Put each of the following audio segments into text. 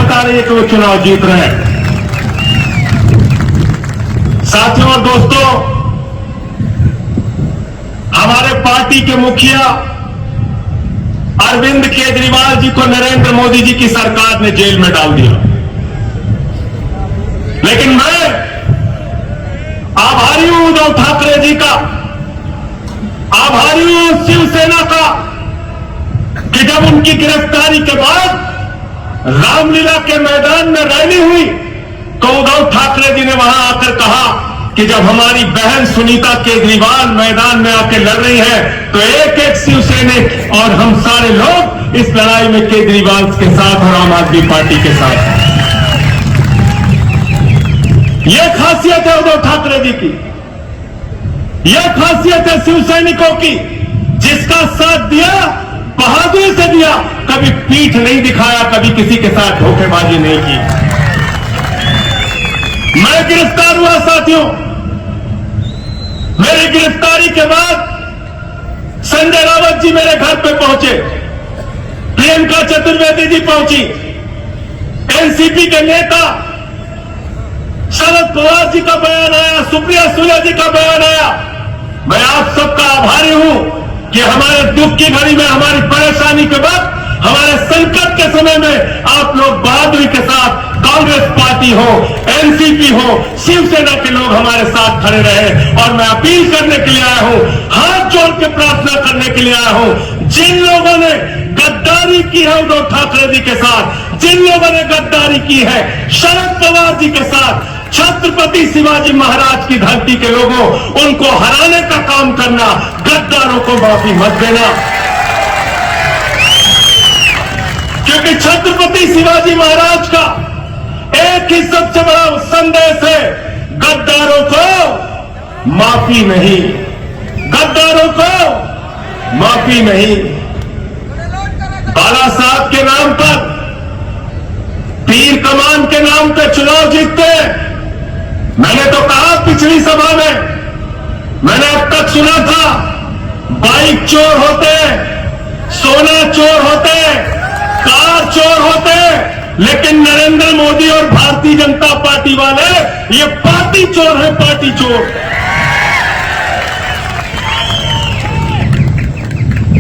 बता रही है कि वो चुनाव जीत रहे हैं। साथियों और दोस्तों, हमारे पार्टी के मुखिया अरविंद केजरीवाल जी को नरेंद्र मोदी जी की सरकार ने जेल में डाल दिया, लेकिन मैं आभारी हूं उद्धव ठाकरे जी का, आभारी हूं शिवसेना का कि जब उनकी गिरफ्तारी के बाद रामलीला के मैदान में रैली हुई तो उद्धव ठाकरे जी ने वहां आकर कहा कि जब हमारी बहन सुनीता केजरीवाल मैदान में आके लड़ रही है तो एक एक शिवसैनिक और हम सारे लोग इस लड़ाई में केजरीवाल के साथ और आम आदमी पार्टी के साथ हैं। यह खासियत है उद्धव ठाकरे जी की, यह खासियत है शिवसैनिकों की, जिसका साथ दिया बहादुरी से दिया, कभी पीठ नहीं दिखाया, कभी किसी के साथ धोखेबाजी नहीं की। मैं गिरफ्तार हुआ साथियों, मेरी गिरफ्तारी के बाद संजय रावत जी मेरे घर पे पहुंचे, प्रियंका चतुर्वेदी जी पहुंची, एनसीपी के नेता शरद पवार जी का बयान आया, सुप्रिया सुले जी का बयान आया। मैं आप सबका आभारी हूं कि हमारे दुख की घड़ी में, हमारी परेशानी के वक्त, हमारे संकट के समय में आप लोग बहादुरी के साथ, कांग्रेस पार्टी हो, एनसीपी हो, शिवसेना के लोग हमारे साथ खड़े रहे। और मैं अपील करने के लिए आया हूं, हाथ जोड़ के प्रार्थना करने के लिए आया हूं, जिन लोगों ने गद्दारी की है उद्धव ठाकरे जी के साथ, जिन लोगों ने गद्दारी की है शरद पवार जी के साथ, छत्रपति शिवाजी महाराज की धरती के लोगों, उनको हराने का काम करना, गद्दारों को माफी मत देना, क्योंकि छत्रपति शिवाजी महाराज का एक ही सबसे बड़ा संदेश है, गद्दारों को माफी नहीं, गद्दारों को माफी नहीं। बाला साहब के नाम पर, तीर कमान के नाम पर चुनाव जीतते। मैंने तो कहा पिछली सभा में, मैंने अब तक सुना था बाइक चोर होते, सोना चोर होते, कार चोर होते, लेकिन नरेंद्र मोदी और भारतीय जनता पार्टी वाले ये पार्टी चोर है, पार्टी चोर।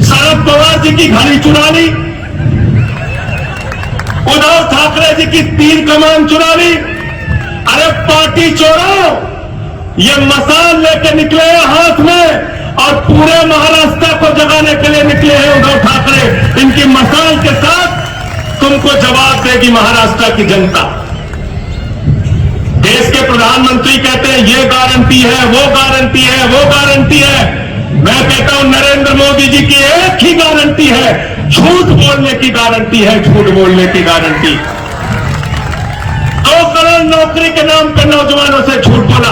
शरद पवार जी की घड़ी चुरा ली, उद्धव ठाकरे जी की तीर कमान चुरा ली। अरे पार्टी चोरों, ये मसाल लेके निकले हैं हाथ में और पूरे महाराष्ट्र को जगाने के लिए निकले हैं उद्धव ठाकरे। इनकी मसाल के साथ तुमको जवाब देगी महाराष्ट्र की जनता। देश के प्रधानमंत्री कहते हैं ये गारंटी है, वो गारंटी है, वो गारंटी है। मैं कहता हूं नरेंद्र मोदी जी की एक ही गारंटी है, झूठ बोलने की गारंटी है, झूठ बोलने की गारंटी। 2 करोड़ नौकरी के नाम पे नौजवानों से झूठ बोला,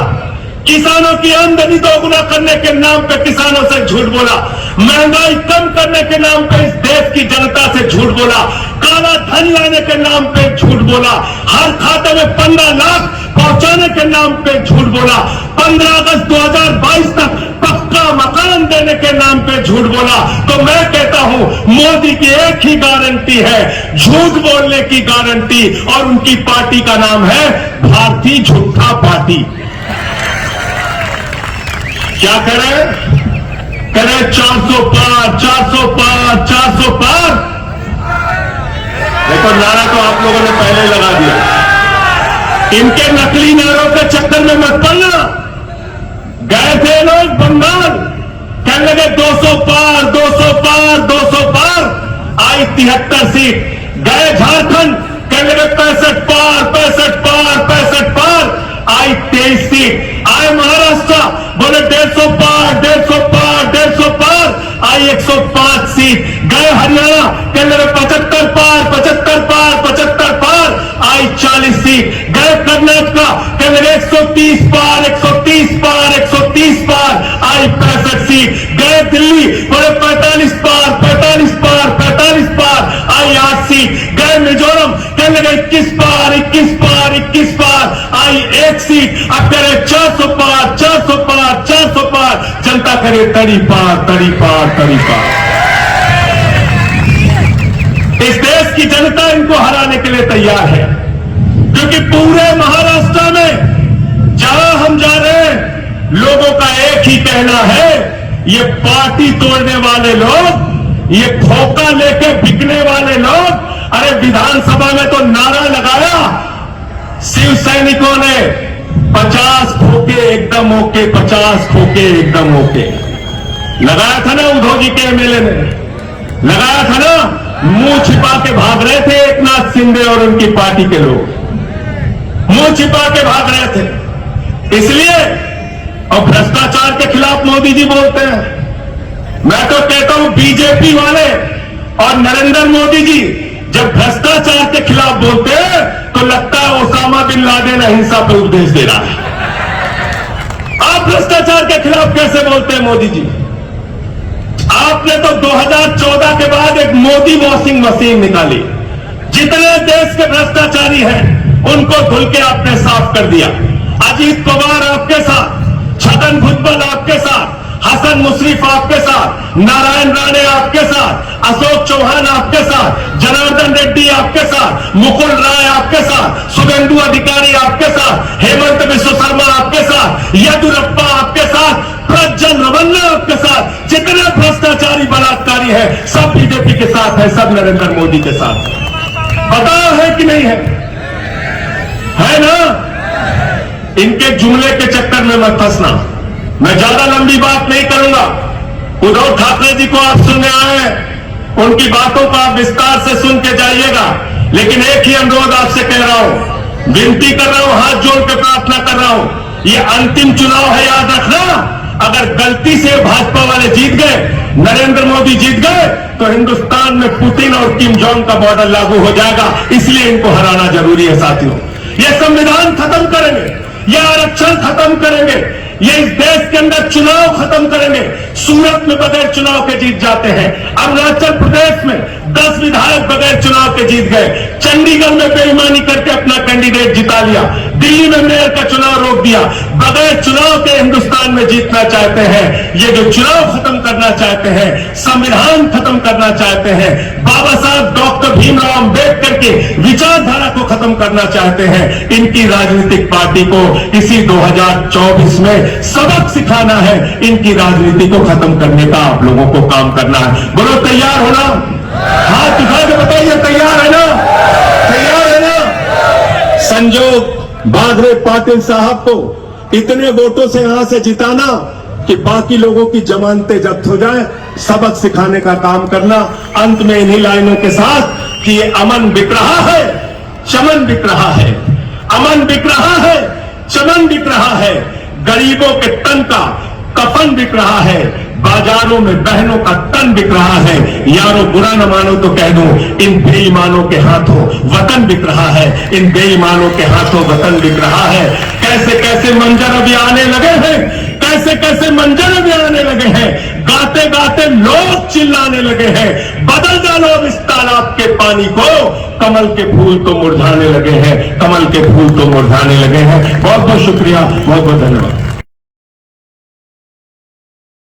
किसानों की आमदनी दोगुना करने के नाम पे किसानों से झूठ बोला, महंगाई कम करने के नाम पे इस देश की जनता से झूठ बोला, काला धन लाने के नाम पे झूठ बोला, हर खाते में 15 लाख पहुंचाने के नाम पे झूठ बोला, 15 अगस्त 2022 तक पक्का मकान देने के नाम पे झूठ बोला। तो मैं कहता हूं मोदी की एक ही गारंटी है, झूठ बोलने की गारंटी, और उनकी पार्टी का नाम है भारतीय झूठा पार्टी। क्या करें? करें 400 पार, 400 पार, 400 पार। देखो नारा तो आप लोगों ने पहले लगा दिया, इनके नकली नारों के चक्कर में मत पड़ना। गए थे लोग बंगाल, कहने लगे 200 पार, 200 पार, 200 पार, आई 73 सीट। गए झारखंड, कहने लगे 65 पार, 65 पार, 65 पार, आई 23 सीट। आए महाराष्ट्र, बोले 150 पार, 150 पार, 150 पार, आई 105 सीट। गए हरियाणा, कहने लगे 75 पार, 75 पार, 75 पार, आई 40 सीट। गए कर्नाटका, कहने लगे 130 पार, 130 पार, 130 पार, आई 65 सीट। गए दिल्ली, बोले 45 पार, 45 पार, 45 पार, आई 8 सीट। गए मिजोरम, कहने लगे 21 पार, 21 पार, 21 पार, आई 1 सीट। अब कह रहे 400 पार, 400 पार, 400 पार, जनता करे तड़ी पार, तड़ी पार, तड़ी पार। इस देश की जनता इनको हराने के लिए तैयार है, क्योंकि पूरे महाराष्ट्र में जहां हम जा रहे हैं, लोगों का एक ही कहना है, ये पार्टी तोड़ने वाले लोग, ये खोखा लेके बिकने वाले लोग, अरे विधानसभा में तो नारा लगाया शिव सैनिकों ने, 50 खोखे एकदम ओके, 50 खोखे एकदम ओके। लगाया था ना उद्धव जी के एमएलए ने, लगाया था ना, मुंह छिपा के भाग रहे थे एक नाथ शिंदे और उनकी पार्टी के लोग, मुंह छिपा के भाग रहे थे। इसलिए और भ्रष्टाचार के खिलाफ मोदी जी बोलते हैं। मैं तो कहता हूं बीजेपी वाले और नरेंद्र मोदी जी जब भ्रष्टाचार के खिलाफ बोलते हैं तो लगता है ओसामा बिन लादेन अहिंसा पर उपदेश दे रहा है। आप भ्रष्टाचार के खिलाफ कैसे बोलते हैं मोदी जी? आपने तो 2014 के बाद एक मोदी वॉशिंग मशीन निकाली, जितने देश के भ्रष्टाचारी हैं उनको धुल के आपने साफ कर दिया। अजीत पवार आपके साथ, छगन भुजबल आपके साथ, हसन मुशर्रफ आपके साथ, नारायण राणे आपके साथ, अशोक चौहान आपके साथ, जनार्दन रेड्डी आपके साथ, मुकुल राय आपके साथ, शुभेंदु अधिकारी आपके साथ, हेमंत बिश्व शर्मा आपके साथ, येदियुरप्पा आपके साथ, प्रज्वल रेवन्ना आपके साथ। जितने भ्रष्टाचारी बलात्कारी है सब बीजेपी के साथ है, सब नरेंद्र मोदी के साथ। पता है कि नहीं है ना? इनके जुमले के चक्कर में मत फंसना। मैं ज्यादा लंबी बात नहीं करूंगा। उद्धव ठाकरे जी को आप सुनने आए हैं, उनकी बातों को आप विस्तार से सुन के जाइएगा, लेकिन एक ही अनुरोध आपसे कह रहा हूं, विनती कर रहा हूं, हाथ जोड़ के प्रार्थना कर रहा हूं, ये अंतिम चुनाव है, याद रखना। अगर गलती से भाजपा वाले जीत गए, नरेंद्र मोदी जीत गए, तो हिंदुस्तान में पुतिन और किम जोंग का मॉडल लागू हो जाएगा। इसलिए इनको हराना जरूरी है साथियों। ये संविधान खत्म करेंगे, ये आरक्षण खत्म करेंगे, ये इस देश के अंदर चुनाव खत्म करेंगे। सूरत में बगैर चुनाव के जीत जाते हैं, अरुणाचल प्रदेश में 10 विधायक बगैर चुनाव के जीत गए, चंडीगढ़ में बेईमानी करके अपना कैंडिडेट जिता लिया, दिल्ली में मेयर का चुनाव रोक दिया। बगैर चुनाव के हिंदुस्तान में जीतना चाहते हैं। ये जो चुनाव खत्म करना चाहते हैं, संविधान खत्म करना चाहते हैं, बाबा साहब डॉक्टर भीमराव अंबेडकर की विचारधारा को खत्म करना चाहते हैं, इनकी राजनीतिक पार्टी को इसी 2024 में सबक सिखाना है। इनकी राजनीति को खत्म करने का आप लोगों को काम करना है। बोलो तैयार हो ना? हाथ उठा के बताइए तैयार है ना? तैयार है ना? संजोग बाघरे पाटिल साहब को इतने वोटों से यहां से जिताना कि बाकी लोगों की जमानतें जब्त हो जाए, सबक सिखाने का काम करना। अंत में इन्हीं लाइनों के साथ कि ये अमन बिक रहा है, चमन बिक रहा है, अमन बिक रहा है, चमन बिक रहा है, गरीबों के तन का कफन बिक रहा है, बाजारों में बहनों का तन बिक रहा है। यारो बुरा न मानो तो कह दूं, इन बेईमानों के हाथों वतन बिक रहा है, इन बेईमानों के हाथों वतन बिक रहा है। कैसे कैसे मंजर अभी आने लगे हैं, कैसे कैसे मंजर अभी आने लगे हैं, गाते गाते लोग चिल्लाने लगे हैं, बदल डालो अब इस तालाब के पानी को, कमल के फूल तो मुरझाने लगे हैं, कमल के फूल तो मुरझाने लगे हैं। बहुत बहुत शुक्रिया, बहुत बहुत धन्यवाद।